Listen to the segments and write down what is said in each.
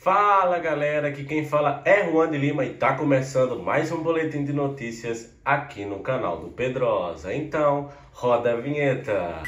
Fala galera, aqui quem fala é Juan de Lima e tá começando mais um boletim de notícias aqui no canal do Pedrosa. Então, roda a vinheta.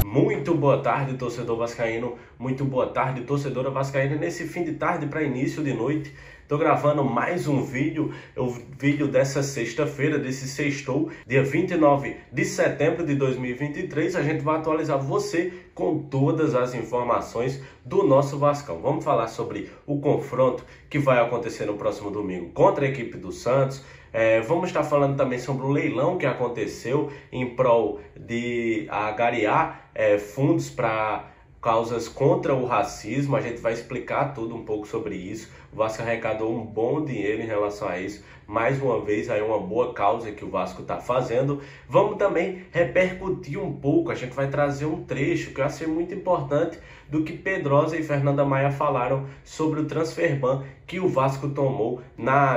Muito boa tarde, torcedor vascaíno, muito boa tarde, torcedora vascaína. Nesse fim de tarde para início de noite, tô gravando mais um vídeo, o vídeo dessa sexta-feira, desse sextou, dia 29 de setembro de 2023. A gente vai atualizar você com todas as informações do nosso Vascão. Vamos falar sobre o confronto que vai acontecer no próximo domingo contra a equipe do Santos. Vamos estar falando também sobre o leilão que aconteceu em prol de agariar fundos para causas contra o racismo. A gente vai explicar tudo um pouco sobre isso. O Vasco arrecadou um bom dinheiro em relação a isso. Mais uma vez, aí uma boa causa que o Vasco está fazendo. Vamos também repercutir um pouco. A gente vai trazer um trecho que eu achei muito importante do que Pedrosa e Fernanda Maia falaram sobre o transfer ban que o Vasco tomou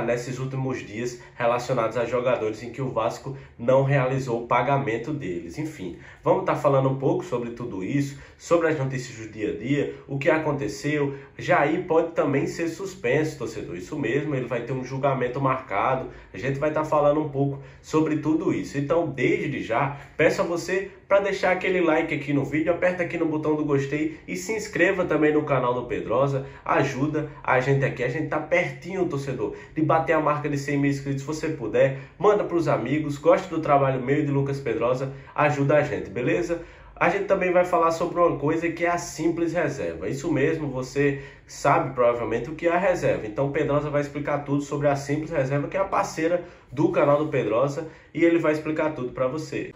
nesses últimos dias relacionados a jogadores em que o Vasco não realizou o pagamento deles. Enfim, vamos estar falando um pouco sobre tudo isso, sobre as notícias do dia a dia, o que aconteceu. Jair pode também ser suspenso, torcedor. Isso mesmo, ele vai ter um julgamento marcado. A gente vai estar falando um pouco sobre tudo isso. Então, desde já, peço a você para deixar aquele like aqui no vídeo, aperta aqui no botão do gostei e se inscreva também no canal do Pedrosa. Ajuda a gente aqui, a gente tá pertinho, torcedor, de bater a marca de 100 mil inscritos. Se você puder, manda para os amigos, gosta do trabalho meu e de Lucas Pedrosa, ajuda a gente, beleza? A gente também vai falar sobre uma coisa que é a Simples Reserva. Isso mesmo, você sabe provavelmente o que é a reserva. Então Pedrosa vai explicar tudo sobre a Simples Reserva, que é a parceira do canal do Pedrosa, e ele vai explicar tudo para você.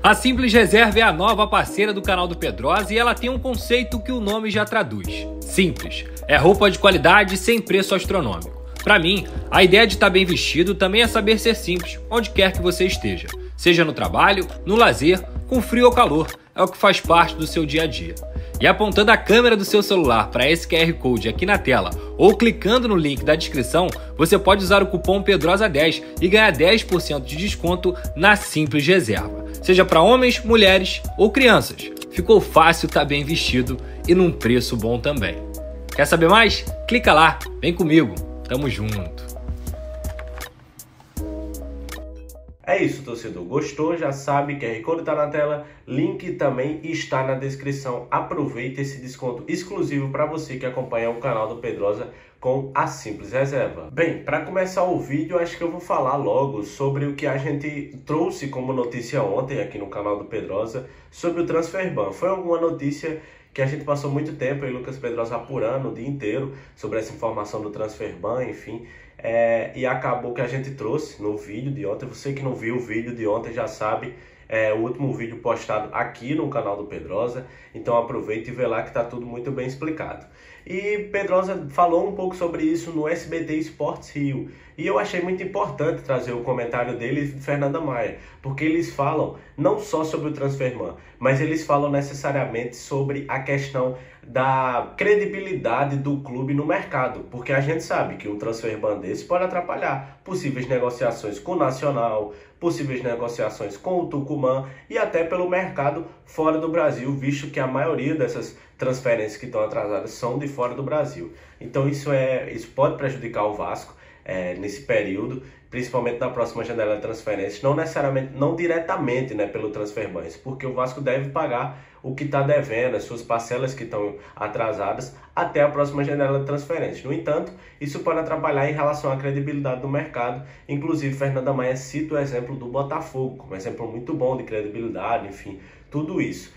A Simples Reserva é a nova parceira do canal do Pedrosa e ela tem um conceito que o nome já traduz. Simples. É roupa de qualidade sem preço astronômico. Para mim, a ideia de estar bem vestido também é saber ser simples, onde quer que você esteja. Seja no trabalho, no lazer, com frio ou calor, é o que faz parte do seu dia a dia. E apontando a câmera do seu celular para esse QR Code aqui na tela ou clicando no link da descrição, você pode usar o cupom PEDROSA10 e ganhar 10% de desconto na Simples Reserva. Seja para homens, mulheres ou crianças. Ficou fácil estar bem vestido e num preço bom também. Quer saber mais? Clica lá, vem comigo, tamo junto. É isso, torcedor. Gostou? Já sabe, QR Code tá na tela, link também está na descrição. Aproveita esse desconto exclusivo para você que acompanha o canal do Pedrosa com a Simples Reserva. Bem, para começar o vídeo, acho que eu vou falar logo sobre o que a gente trouxe como notícia ontem aqui no canal do Pedrosa sobre o transfer ban. Foi alguma notícia que a gente passou muito tempo, eu e Lucas Pedrosa apurando o dia inteiro sobre essa informação do transfer ban, enfim. E acabou que a gente trouxe no vídeo de ontem. Você que não viu o vídeo de ontem já sabe, o último vídeo postado aqui no canal do Pedrosa. Então aproveita e vê lá que está tudo muito bem explicado. E Pedrosa falou um pouco sobre isso no SBT Esportes Rio. E eu achei muito importante trazer o comentário dele e de Fernanda Maia, porque eles falam não só sobre o transfer ban, mas eles falam necessariamente sobre a questão da credibilidade do clube no mercado, porque a gente sabe que um transfer ban desse pode atrapalhar possíveis negociações com o Nacional, possíveis negociações com o Tucumã e até pelo mercado fora do Brasil, visto que a maioria dessas transferências que estão atrasadas são de fora do Brasil. Então isso pode prejudicar o Vasco nesse período, principalmente na próxima janela de transferências, não diretamente, pelo transfer ban, porque o Vasco deve pagar o que está devendo, as suas parcelas que estão atrasadas até a próxima janela de transferências. No entanto, isso pode atrapalhar em relação à credibilidade do mercado. Inclusive, Fernanda Maia cita o exemplo do Botafogo como um exemplo muito bom de credibilidade, enfim, tudo isso.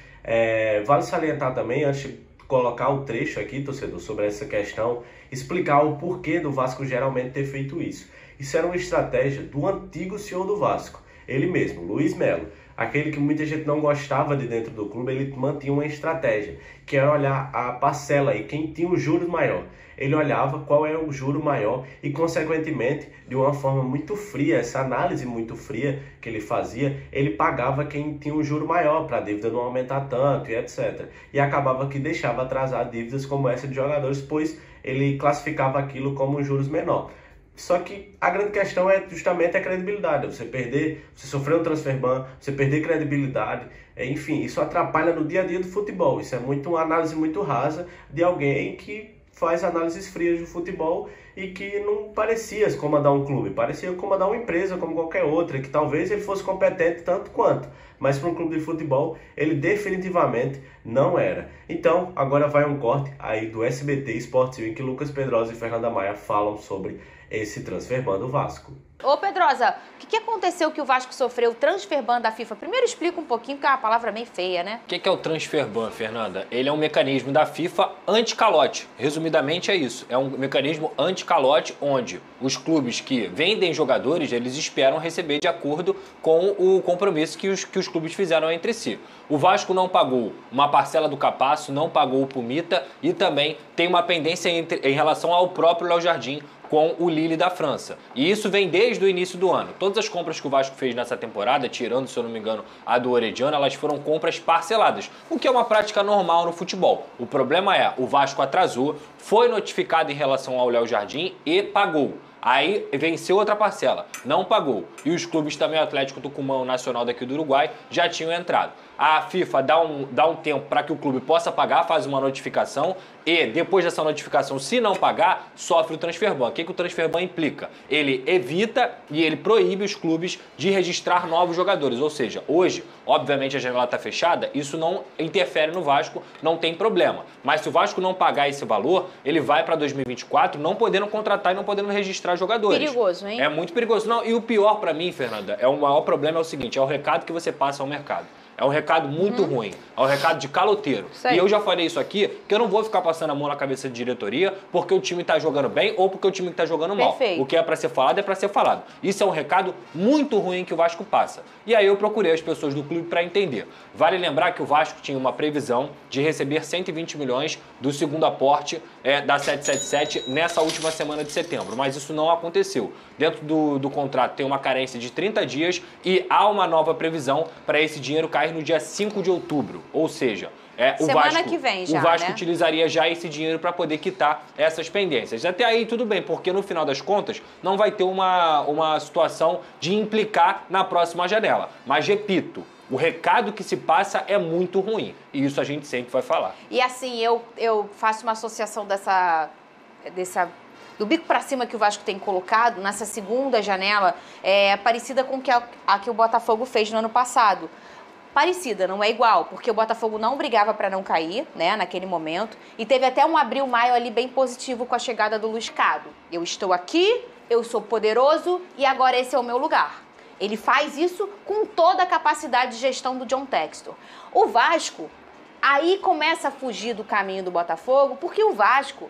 Vale salientar também, antes de colocar o trecho aqui, torcedor, sobre essa questão, explicar o porquê do Vasco geralmente ter feito isso. Isso era uma estratégia do antigo CEO do Vasco, ele mesmo, Luiz Melo. Aquele que muita gente não gostava de dentro do clube, ele mantinha uma estratégia, que era olhar a parcela e quem tinha o juros maior. Ele olhava qual era o juro maior e, consequentemente, de uma forma muito fria, essa análise muito fria que ele fazia, ele pagava quem tinha um juro maior para a dívida não aumentar tanto e etc. E acabava que deixava atrasar dívidas como essa de jogadores, pois ele classificava aquilo como juros menor. Só que a grande questão é justamente a credibilidade. Você perder, você sofrer um transfer ban, você perder credibilidade, enfim, isso atrapalha no dia a dia do futebol. Isso é uma análise muito rasa de alguém que faz análises frias do futebol e que não parecia comandar um clube, parecia comandar uma empresa como qualquer outra, que talvez ele fosse competente tanto quanto, mas para um clube de futebol ele definitivamente não era. Então, agora vai um corte aí do SBT Esportes, em que Lucas Pedrosa e Fernanda Maia falam sobre esse transfer ban do Vasco. Ô Pedrosa, o que aconteceu que o Vasco sofreu o transfer ban da FIFA? Primeiro explica um pouquinho, porque é uma palavra meio feia, né? O que é o transfer ban, Fernanda? Ele é um mecanismo da FIFA anti-calote. Resumidamente é isso. É um mecanismo anti-calote onde os clubes que vendem jogadores, eles esperam receber de acordo com o compromisso que os clubes fizeram entre si. O Vasco não pagou uma parcela do Capasso, não pagou o Pumita e também tem uma pendência em relação ao próprio Léo Jardim com o Lille da França. E isso vem desde o início do ano. Todas as compras que o Vasco fez nessa temporada, tirando, se eu não me engano, a do Orediano, elas foram compras parceladas, o que é uma prática normal no futebol. O problema é, o Vasco atrasou, foi notificado em relação ao Léo Jardim e pagou. Aí venceu outra parcela, não pagou. E os clubes também, o Atlético Tucumã, o Nacional daqui do Uruguai, já tinham entrado. A FIFA dá um tempo para que o clube possa pagar, faz uma notificação e depois dessa notificação, se não pagar, sofre o transfer ban. O que o transfer ban implica? Ele evita e ele proíbe os clubes de registrar novos jogadores. Ou seja, hoje, obviamente a janela está fechada, isso não interfere no Vasco, não tem problema. Mas se o Vasco não pagar esse valor, ele vai para 2024 não podendo contratar e não podendo registrar jogadores. Perigoso, hein? É muito perigoso. Não, e o pior para mim, Fernanda, o maior problema é o seguinte, é o recado que você passa ao mercado. É um recado muito ruim, é um recado de caloteiro. E eu já falei isso aqui, que eu não vou ficar passando a mão na cabeça de diretoria porque o time tá jogando bem ou porque o time tá jogando mal. Perfeito. O que é para ser falado é para ser falado. Isso é um recado muito ruim que o Vasco passa. E aí eu procurei as pessoas do clube para entender. Vale lembrar que o Vasco tinha uma previsão de receber 120 milhões do segundo aporte da 777 nessa última semana de setembro, mas isso não aconteceu. Dentro do contrato tem uma carência de 30 dias e há uma nova previsão para esse dinheiro cair no dia 5 de outubro, ou seja, o Vasco utilizaria já esse dinheiro para poder quitar essas pendências. Até aí tudo bem, porque no final das contas não vai ter uma situação de implicar na próxima janela. Mas repito, o recado que se passa é muito ruim e isso a gente sempre vai falar. E assim, eu faço uma associação do bico para cima que o Vasco tem colocado nessa segunda janela, parecida com a que o Botafogo fez no ano passado. Parecida, não é igual, porque o Botafogo não brigava para não cair, né, naquele momento, e teve até um abril-maio ali bem positivo com a chegada do Luiz Cado. Eu estou aqui, eu sou poderoso e agora esse é o meu lugar. Ele faz isso com toda a capacidade de gestão do John Textor. O Vasco aí começa a fugir do caminho do Botafogo, porque o Vasco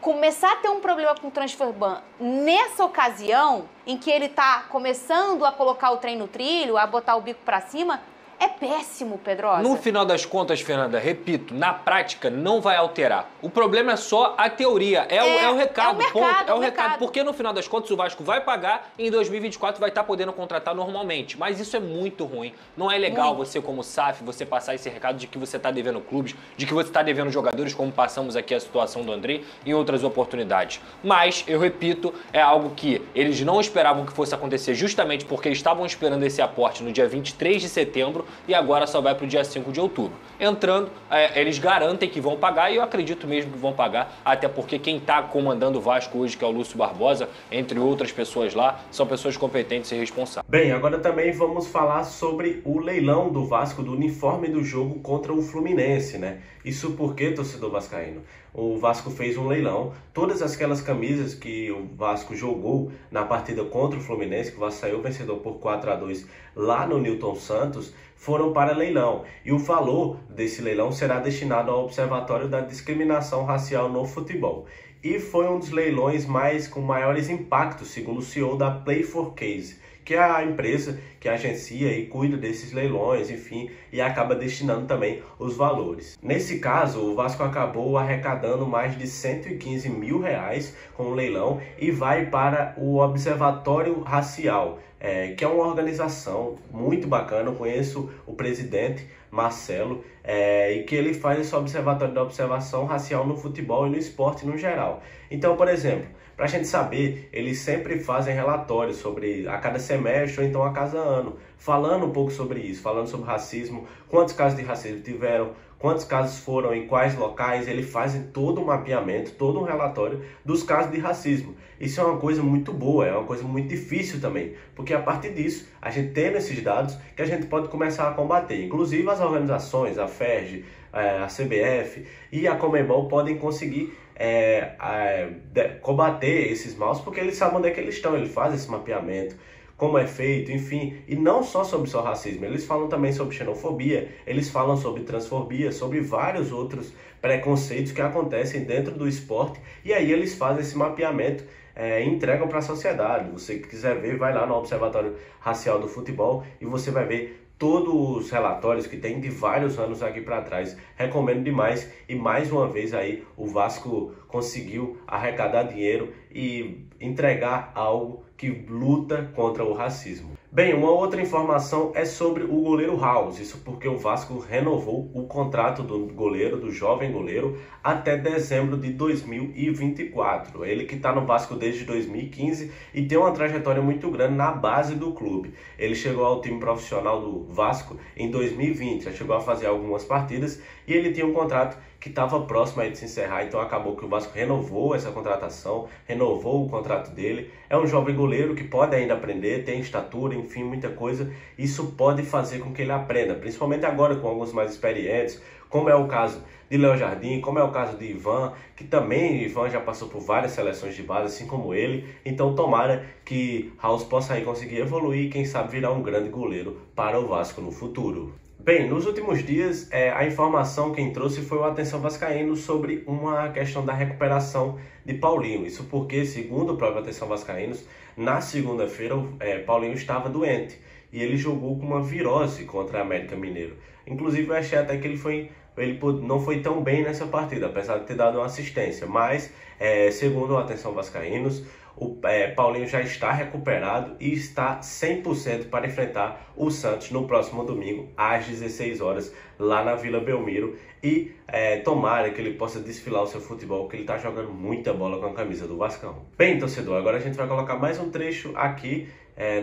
começar a ter um problema com o transfer ban nessa ocasião em que ele está começando a colocar o trem no trilho, a botar o bico para cima, é péssimo, Pedrosa. No final das contas, Fernanda, repito, na prática não vai alterar. O problema é só a teoria, é o recado, ponto. É o recado, porque no final das contas o Vasco vai pagar e em 2024 vai estar podendo contratar normalmente. Mas isso é muito ruim. Não é legal você como SAF, você passar esse recado de que você está devendo clubes, de que você está devendo jogadores, como passamos aqui a situação do André em outras oportunidades. Mas, eu repito, é algo que eles não esperavam que fosse acontecer justamente porque estavam esperando esse aporte no dia 23 de setembro, e agora só vai para o dia 5 de outubro. Entrando, eles garantem que vão pagar e eu acredito mesmo que vão pagar, até porque quem está comandando o Vasco hoje, que é o Lúcio Barbosa, entre outras pessoas lá, são pessoas competentes e responsáveis. Bem, agora também vamos falar sobre o leilão do Vasco do uniforme do jogo contra o Fluminense, né? Isso porque, torcedor vascaíno, o Vasco fez um leilão, todas aquelas camisas que o Vasco jogou na partida contra o Fluminense, que o Vasco saiu vencedor por 4-2 lá no Newton Santos, foram para leilão. E o valor desse leilão será destinado ao Observatório da Discriminação Racial no Futebol. E foi um dos leilões com maiores impactos, segundo o CEO da Play for Case, que é a empresa que agencia e cuida desses leilões, enfim, e acaba destinando também os valores. Nesse caso, o Vasco acabou arrecadando mais de 115 mil reais com o leilão e vai para o Observatório Racial, que é uma organização muito bacana. Eu conheço o presidente, Marcelo, e que ele faz esse observatório da observação racial no futebol e no esporte no geral. Então, por exemplo, para a gente saber, eles sempre fazem relatórios sobre a cada semestre ou então a cada ano, falando um pouco sobre isso, falando sobre racismo, quantos casos de racismo tiveram, quantos casos foram, em quais locais. Eles fazem todo um mapeamento, todo um relatório dos casos de racismo. Isso é uma coisa muito boa, é uma coisa muito difícil também, porque a partir disso, a gente tendo esses dados, que a gente pode começar a combater. Inclusive as organizações, a FERJ, a CBF e a Conmebol podem conseguir combater esses maus, porque eles sabem onde é que eles estão, eles fazem esse mapeamento, como é feito, enfim, e não só sobre só racismo, eles falam também sobre xenofobia, eles falam sobre transfobia, sobre vários outros preconceitos que acontecem dentro do esporte, e aí eles fazem esse mapeamento e entregam para a sociedade. Você que quiser ver, vai lá no Observatório Racial do Futebol e você vai ver todos os relatórios que tem de vários anos aqui para trás. Recomendo demais, e mais uma vez aí o Vasco conseguiu arrecadar dinheiro e entregar algo que luta contra o racismo. Bem, uma outra informação é sobre o goleiro House, isso porque o Vasco renovou o contrato do goleiro, do jovem goleiro, até dezembro de 2024. Ele que está no Vasco desde 2015 e tem uma trajetória muito grande na base do clube. Ele chegou ao time profissional do Vasco em 2020, já chegou a fazer algumas partidas e ele tinha um contrato que estava próximo aí de se encerrar, então acabou que o Vasco renovou essa contratação, renovou o contrato dele. É um jovem goleiro que pode ainda aprender, tem estatura, enfim, muita coisa. Isso pode fazer com que ele aprenda, principalmente agora com alguns mais experientes, como é o caso de Léo Jardim, como é o caso de Ivan, que também Ivan já passou por várias seleções de base, assim como ele. Então tomara que House possa aí conseguir evoluir e quem sabe virar um grande goleiro para o Vasco no futuro. Bem, nos últimos dias, a informação quem trouxe foi o Atenção Vascaíno sobre uma questão da recuperação de Paulinho. Isso porque, segundo o próprio Atenção Vascaínos, na segunda-feira Paulinho estava doente e ele jogou com uma virose contra a América Mineiro. Inclusive, eu achei até que ele não foi tão bem nessa partida, apesar de ter dado uma assistência. Mas, segundo o Atenção Vascaínos, o Paulinho já está recuperado e está 100% para enfrentar o Santos no próximo domingo, às 16 horas, lá na Vila Belmiro. E tomara que ele possa desfilar o seu futebol, que ele está jogando muita bola com a camisa do Vascão. Bem, torcedor, agora a gente vai colocar mais um trecho aqui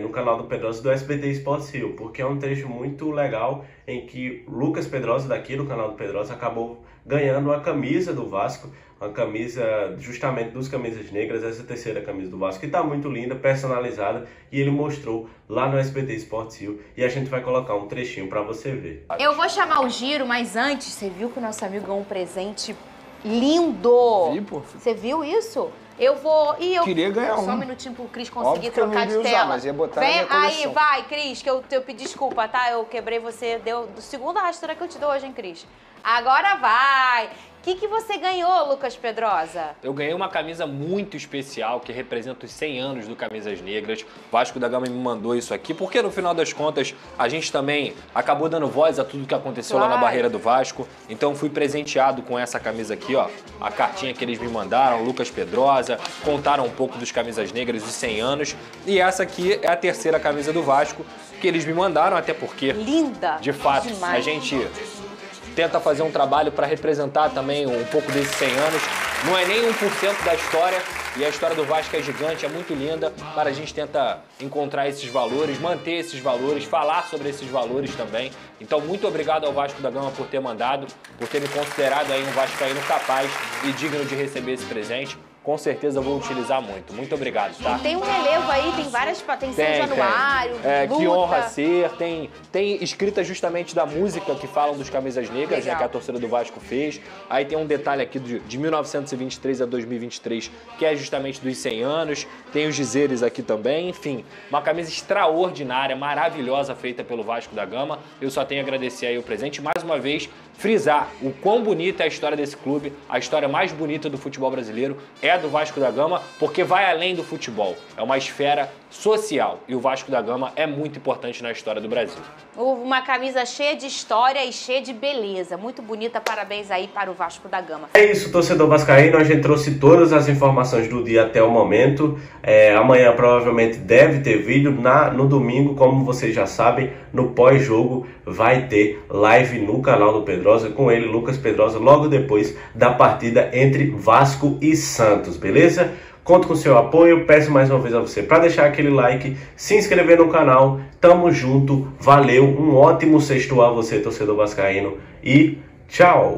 no canal do Pedrosa do SBT Sports Rio, porque é um trecho muito legal em que Lucas Pedrosa, daqui do canal do Pedrosa, acabou ganhando a camisa do Vasco, uma camisa justamente dos Camisas Negras, essa terceira camisa do Vasco, que está muito linda, personalizada, e ele mostrou lá no SBT Sports Rio, e a gente vai colocar um trechinho para você ver. Eu vou chamar o giro, mas antes, você viu que o nosso amigo ganhou um presente lindo? Vi, pô. Você viu isso? Eu vou... Queria ganhar Só um minutinho pro Cris conseguir trocar de usar, tela. mas ia botar Vem na minha aí, coleção. vai, Cris, que eu pedi desculpa, tá? Eu quebrei você, deu do segunda rastura que eu te dou hoje, hein, Cris? Agora vai! O que você ganhou, Lucas Pedrosa? Eu ganhei uma camisa muito especial que representa os 100 anos do Camisas Negras. Vasco da Gama me mandou isso aqui, porque no final das contas a gente também acabou dando voz a tudo que aconteceu lá na barreira do Vasco. Então fui presenteado com essa camisa aqui, ó. A cartinha que eles me mandaram, Lucas Pedrosa, contaram um pouco dos Camisas Negras, os 100 anos. E essa aqui é a terceira camisa do Vasco que eles me mandaram, até porque... Linda! De fato, demais. a gente tenta fazer um trabalho para representar também um pouco desses 100 anos. Não é nem 1% da história, e a história do Vasco é gigante, é muito linda, mas a gente tenta encontrar esses valores, manter esses valores, falar sobre esses valores também. Então, muito obrigado ao Vasco da Gama por ter mandado, por ter me considerado aí um vascaíno capaz e digno de receber esse presente. Com certeza eu vou utilizar muito. Muito obrigado, tá? E tem um relevo aí, tem várias... Tem São Januário, luta. Que honra ser. Tem escrita justamente da música que falam dos Camisas Negras, né, que a torcida do Vasco fez. Aí tem um detalhe aqui de 1923 a 2023, que é justamente dos 100 anos. Tem os dizeres aqui também. Enfim, uma camisa extraordinária, maravilhosa, feita pelo Vasco da Gama. Eu só tenho a agradecer aí o presente. Mais uma vez, frisar o quão bonita é a história desse clube. A história mais bonita do futebol brasileiro é a do Vasco da Gama, porque vai além do futebol. É uma esfera social. E o Vasco da Gama é muito importante na história do Brasil. Uma camisa cheia de história e cheia de beleza. Muito bonita, parabéns aí para o Vasco da Gama. É isso, torcedor vascaíno, a gente trouxe todas as informações do dia até o momento. Amanhã provavelmente deve ter vídeo. No domingo, como vocês já sabem, no pós-jogo vai ter live no canal do Pedrosa com ele, Lucas Pedrosa, logo depois da partida entre Vasco e Santos, beleza? Conto com o seu apoio, peço mais uma vez a você para deixar aquele like, se inscrever no canal, tamo junto, valeu, um ótimo sexto a você, torcedor vascaíno, e tchau!